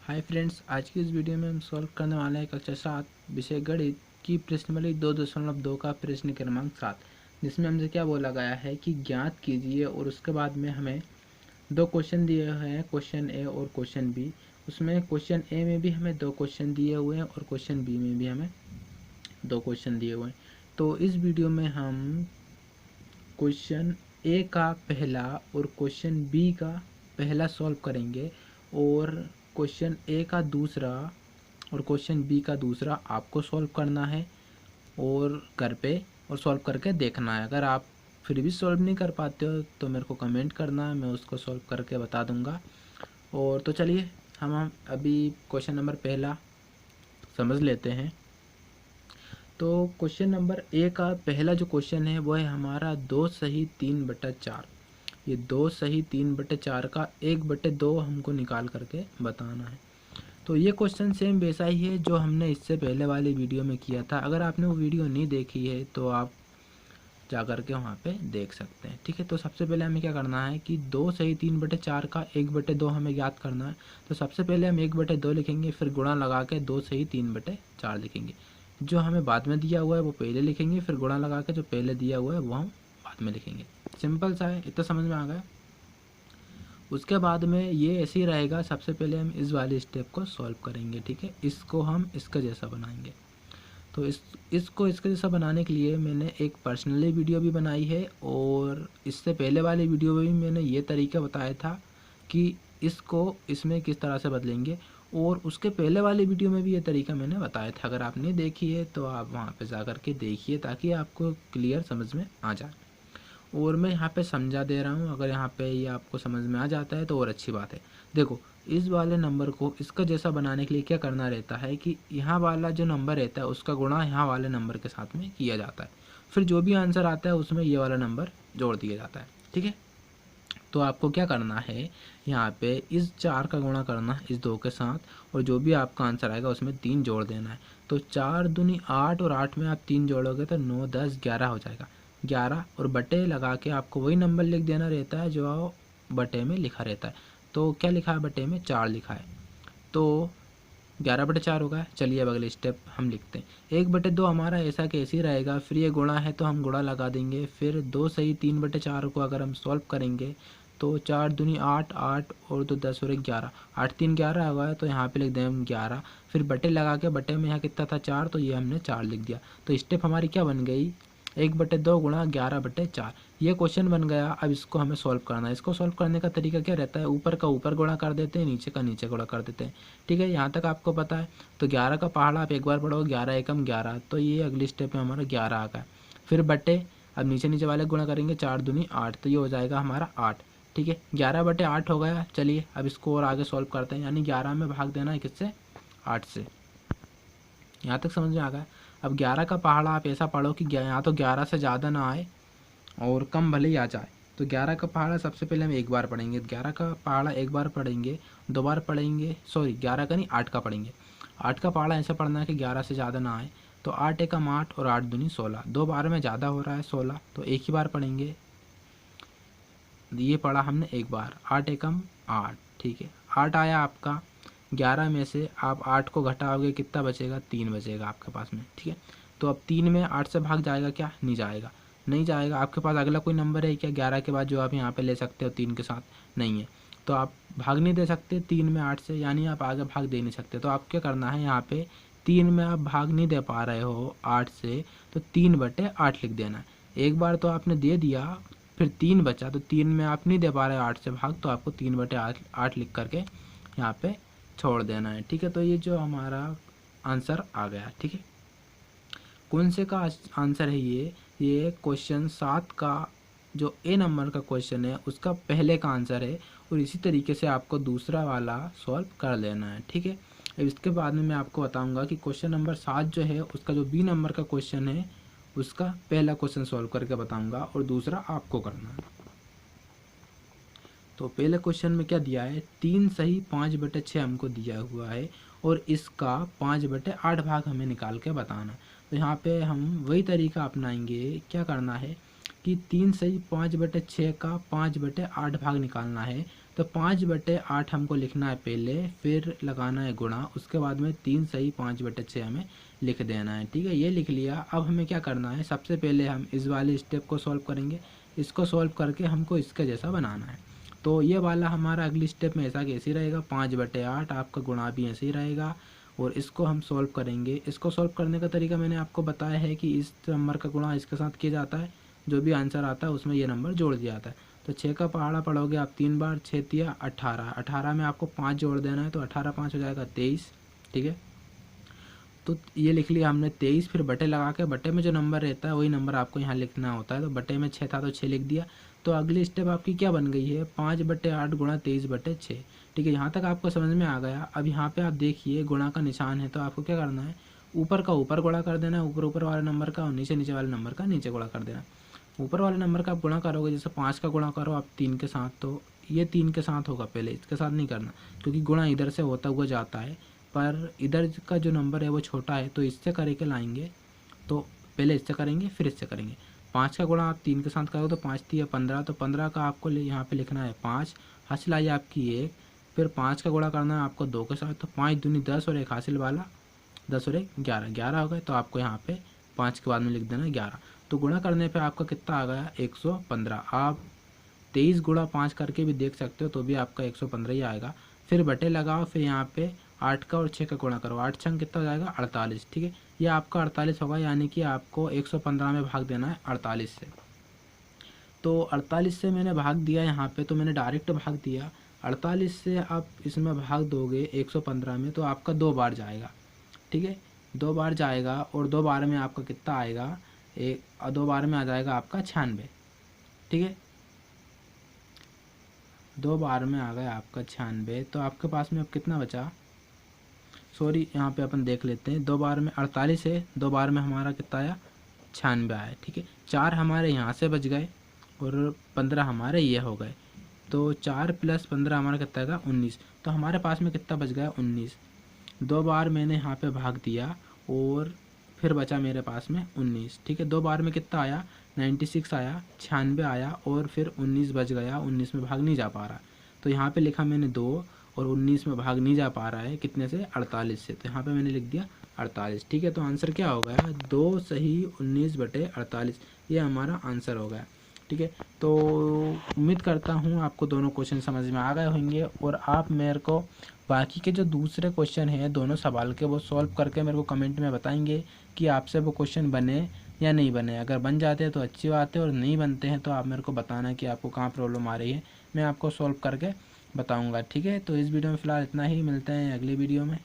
Hi friends, आज की इस वीडियो में हम सॉल्व करने वाले हैं कक्षा 7 विषय गणित की प्रश्नावली 2.2 का प्रश्न क्रमांक 7, जिसमें हमसे क्या बोला गया है कि ज्ञात कीजिए और उसके बाद में हमें दो क्वेश्चन दिए हुए हैं, क्वेश्चन ए और क्वेश्चन बी। उसमें क्वेश्चन ए में भी हमें दो क्वेश्चन दिए हुए हैं और क्वेश्चन बी में भी हमें दो क्वेश्चन दिए हुए हैं। तो इस वीडियो में हम क्वेश्चन ए का पहला और क्वेश्चन बी का पहला सॉल्व करेंगे और क्वेश्चन ए का दूसरा और क्वेश्चन बी का दूसरा आपको सॉल्व करना है और घर पे और सॉल्व करके देखना है। अगर आप फिर भी सॉल्व नहीं कर पाते हो तो मेरे को कमेंट करना है, मैं उसको सॉल्व करके बता दूंगा। और तो चलिए हम अभी क्वेश्चन नंबर पहला समझ लेते हैं। तो क्वेश्चन नंबर ए का पहला जो क्वेश्चन है वो है हमारा 2 सही 3/4। ये 2 सही 3/4 का 1/2 हमको निकाल करके बताना है। तो ये क्वेश्चन सेम वैसा ही है जो हमने इससे पहले वाली वीडियो में किया था। अगर आपने वो वीडियो नहीं देखी है तो आप जा कर के वहाँ पे देख सकते हैं। ठीक है, तो सबसे पहले हमें क्या करना है कि 2 सही 3/4 का 1/2 हमें याद करना है। तो सबसे पहले हम 1/2 लिखेंगे, फिर गुणा लगा के 2 सही 3/4 लिखेंगे। जो हमें बाद में दिया हुआ है वो पहले लिखेंगे, फिर गुणा लगा के जो पहले दिया हुआ है वो हम बाद में लिखेंगे। सिंपल सा है, इतना समझ में आ गया। उसके बाद में ये ऐसे ही रहेगा। सबसे पहले हम इस वाले स्टेप को सॉल्व करेंगे। ठीक है, इसको हम इसका जैसा बनाएंगे। तो इसको इसके जैसा बनाने के लिए मैंने एक पर्सनली वीडियो भी बनाई है और इससे पहले वाले वीडियो में भी मैंने ये तरीका बताया था कि इसको इसमें किस तरह से बदलेंगे, और उसके पहले वाले वीडियो में भी ये तरीका मैंने बताया था। अगर आपने देखी है तो आप वहाँ पे जा कर के देखिए ताकि आपको क्लियर समझ में आ जाए। और मैं यहाँ पे समझा दे रहा हूँ, अगर यहाँ पे ये आपको समझ में आ जाता है तो और अच्छी बात है। देखो, इस वाले नंबर को इसका जैसा बनाने के लिए क्या करना रहता है कि यहाँ वाला जो नंबर रहता है उसका गुणा यहाँ वाले नंबर के साथ में किया जाता है, फिर जो भी आंसर आता है उसमें ये वाला नंबर जोड़ दिया जाता है। ठीक है, तो आपको क्या करना है, यहाँ पे इस 4 का गुणा करना है इस 2 के साथ, और जो भी आपका आंसर आएगा उसमें 3 जोड़ देना है। तो 4 दूनी 8 और 8 में आप 3 जोड़ोगे तो 9 10 11 हो जाएगा। 11 और बटे लगा के आपको वही नंबर लिख देना रहता है जो बटे में लिखा रहता है। तो क्या लिखा है बटे में? 4 लिखा है। तो 11/4 होगा। चलिए अब अगले स्टेप हम लिखते हैं। 1/2 हमारा ऐसा कैसे ही रहेगा, फिर ये गुणा है तो हम गुणा लगा देंगे। फिर 2 सही 3/4 को अगर हम सॉल्व करेंगे तो 4 दूनी 8, 8 और 2 10 और 1 11, 8 3 11 हुआ है तो यहाँ पे लिख दें हम 11। फिर बटे लगा के, बटे में यहाँ कितना था 4, तो ये हमने 4 लिख दिया। तो स्टेप हमारी क्या बन गई? 1/2 गुणा 11/4। ये क्वेश्चन बन गया। अब इसको हमें सॉल्व करना है। इसको सॉल्व करने का तरीका क्या रहता है, ऊपर का ऊपर गुणा कर देते हैं, नीचे का नीचे गुणा कर देते हैं। ठीक है, यहाँ तक आपको पता है। तो 11 का पहाड़ा आप एक बार पढ़ो, 11 एकम 11, तो ये अगली स्टेप में हमारा 11 आ गया। फिर बटे, अब नीचे नीचे वाले गुणा करेंगे, 4 दूनी 8, तो ये हो जाएगा हमारा 8। ठीक है, 11/8 हो गया। चलिए अब इसको और आगे सॉल्व करते हैं, यानी 11 में भाग देना है किससे? 8 से। यहाँ तक समझ में आ गया। अब 11 का पहाड़ा आप ऐसा पढ़ो कि यहाँ तो 11 से ज़्यादा ना आए और कम भले ही आ जाए। तो 11 का पहाड़ा सबसे पहले हम एक बार पढ़ेंगे। 11 का पहाड़ा एक बार पढ़ेंगे, दो बार पढ़ेंगे, सॉरी 11 का नहीं 8 का पढ़ेंगे। 8 का पहाड़ा ऐसा पढ़ना है कि 11 से ज़्यादा ना आए। तो 8 एकम 8 और 8 दूनी 16, दो बार में ज़्यादा हो रहा है 16, तो एक ही बार पढ़ेंगे। ये पढ़ा हमने एक बार, 8 एकम 8। ठीक है, 8 आया आपका। 11 में से आप 8 को घटाओगे, कितना बचेगा? 3 बचेगा आपके पास में। ठीक है, तो अब 3 में 8 से भाग जाएगा क्या? नहीं जाएगा। नहीं जाएगा। आपके पास अगला कोई नंबर है क्या 11 के बाद जो आप यहाँ पे ले सकते हो 3 के साथ? नहीं है। तो आप भाग नहीं दे सकते 3 में 8 से, यानी आप आगे भाग दे नहीं सकते। तो आप क्या करना है, यहाँ पे 3 में आप भाग नहीं दे पा रहे हो 8 से, तो 3/8 लिख देना है। एक बार तो आपने दे दिया, फिर 3 बचा, तो 3 में आप नहीं दे पा रहे 8 से भाग, तो आपको 3/8 लिख करके यहाँ पे छोड़ देना है। ठीक है, तो ये जो हमारा आंसर आ गया। ठीक है, कौन से का आंसर है ये क्वेश्चन 7 का जो ए नंबर का क्वेश्चन है उसका पहले का आंसर है। और इसी तरीके से आपको दूसरा वाला सॉल्व कर लेना है। ठीक है, अब इसके बाद में मैं आपको बताऊंगा कि क्वेश्चन नंबर 7 जो है उसका जो बी नंबर का क्वेश्चन है उसका पहला क्वेश्चन सॉल्व करके बताऊंगा और दूसरा आपको करना है। तो पहले क्वेश्चन में क्या दिया है, 3 सही 5/6 हमको दिया हुआ है और इसका 5/8 भाग हमें निकाल के बताना। तो यहाँ पे हम वही तरीका अपनाएंगे। क्या करना है कि 3 सही 5/6 का 5/8 भाग निकालना है। तो 5/8 हमको लिखना है पहले, फिर लगाना है गुणा, उसके बाद में 3 सही 5/6 हमें लिख देना है। ठीक है, ये लिख लिया। अब हमें क्या करना है, सबसे पहले हम इस वाले स्टेप को सॉल्व करेंगे। इसको सॉल्व करके हमको इसके जैसा बनाना है। तो ये वाला हमारा अगली स्टेप में ऐसा कैसे रहेगा, 5/8 आपका गुणा भी ऐसे ही रहेगा, और इसको हम सॉल्व करेंगे। इसको सॉल्व करने का तरीका मैंने आपको बताया है कि इस नंबर का गुणा इसके साथ किया जाता है, जो भी आंसर आता है उसमें ये नंबर जोड़ दिया जाता है। तो 6 का पहाड़ा पढ़ोगे आप 3 बार, 6 तिया 18, 18 में आपको 5 जोड़ देना है, तो 18 5 हो जाएगा 23। ठीक है, तो ये लिख लिया हमने 23, फिर बटे लगा के बटे में जो नंबर रहता है वही नंबर आपको यहाँ लिखना होता है। तो बटे में 6 था तो 6 लिख दिया। तो अगली स्टेप आपकी क्या बन गई है, 5/8 गुणा 23/6। ठीक है, यहाँ तक आपको समझ में आ गया। अब यहाँ पे आप देखिए गुणा का निशान है, तो आपको क्या करना है, ऊपर का ऊपर गुणा कर देना है, ऊपर ऊपर वाले नंबर का, और नीचे नीचे वाले नंबर का नीचे गुणा कर देना। ऊपर वाले नंबर का आप गुणा करोगे, जैसे 5 का गुणा करो आप 3 के साथ, तो ये 3 के साथ होगा, पहले इसके साथ नहीं करना, क्योंकि गुणा इधर से होता हुआ जाता है, पर इधर का जो नंबर है वो छोटा है, तो इससे करके लाएंगे। तो पहले इससे करेंगे फिर इससे करेंगे। 5 का गुणा आप 3 के साथ करोगे तो 5 3 15, तो 15 का आपको यहाँ पे लिखना है 5, हासिल आई आपकी 1। फिर 5 का गुणा करना है आपको 2 के साथ, तो 5 दूनी 10 और 1 हासिल वाला 10 और 1 11, 11 हो गए। तो आपको यहाँ पे 5 के बाद में लिख देना है 11। तो गुणा करने पे आपका कितना आ गया, 115। आप 23 गुणा 5 करके भी देख सकते हो, तो भी आपका 115 ही आएगा। फिर बटे लगाओ, फिर यहाँ पे 8 का और 6 का गुणा करो, 8 छंग कितना हो जाएगा, 48। ठीक है, ये आपका 48 होगा, यानी कि आपको 115 में भाग देना है 48 से। तो 48 से मैंने भाग दिया यहाँ पे, तो मैंने डायरेक्ट भाग दिया। 48 से आप इसमें भाग दोगे 115 में, तो आपका 2 बार जाएगा। ठीक है, 2 बार जाएगा, और 2 बार में आपका कितना आएगा, 2 बार में आ जाएगा आपका 96। ठीक है, 2 बार में आ गया आपका 96। तो आपके पास में अब कितना बचा, सॉरी यहाँ पे अपन देख लेते हैं। 2 बार में 48 है, 2 बार में हमारा कितना आया, 96 आया। ठीक है, 4 हमारे यहाँ से बच गए और 15 हमारे ये हो गए। तो 4 + 15 हमारा कितना आएगा, 19। तो हमारे पास में कितना बच गया, 19। 2 बार मैंने यहाँ पे भाग दिया, और फिर बचा मेरे पास में 19। ठीक है, 2 बार में कितना आया, 96 आया, 96 आया, और फिर 19 बच गया। 19 में भाग नहीं जा पा रहा, तो यहाँ पे लिखा मैंने 2, और 19 में भाग नहीं जा पा रहा है, कितने से, 48 से, तो यहाँ पे मैंने लिख दिया 48। ठीक है, तो आंसर क्या हो गया, 2 सही 19/48, ये हमारा आंसर हो गया। ठीक है, तो उम्मीद करता हूँ आपको दोनों क्वेश्चन समझ में आ गए होंगे, और आप मेरे को बाकी के जो दूसरे क्वेश्चन हैं दोनों सवाल के, वो सॉल्व करके मेरे को कमेंट में बताएंगे कि आपसे वो क्वेश्चन बने या नहीं बने। अगर बन जाते हैं तो अच्छी बात है, और नहीं बनते हैं तो आप मेरे को बताना कि आपको कहाँ प्रॉब्लम आ रही है, मैं आपको सॉल्व करके बताऊंगा। ठीक है, तो इस वीडियो में फ़िलहाल इतना ही, मिलते हैं अगली वीडियो में।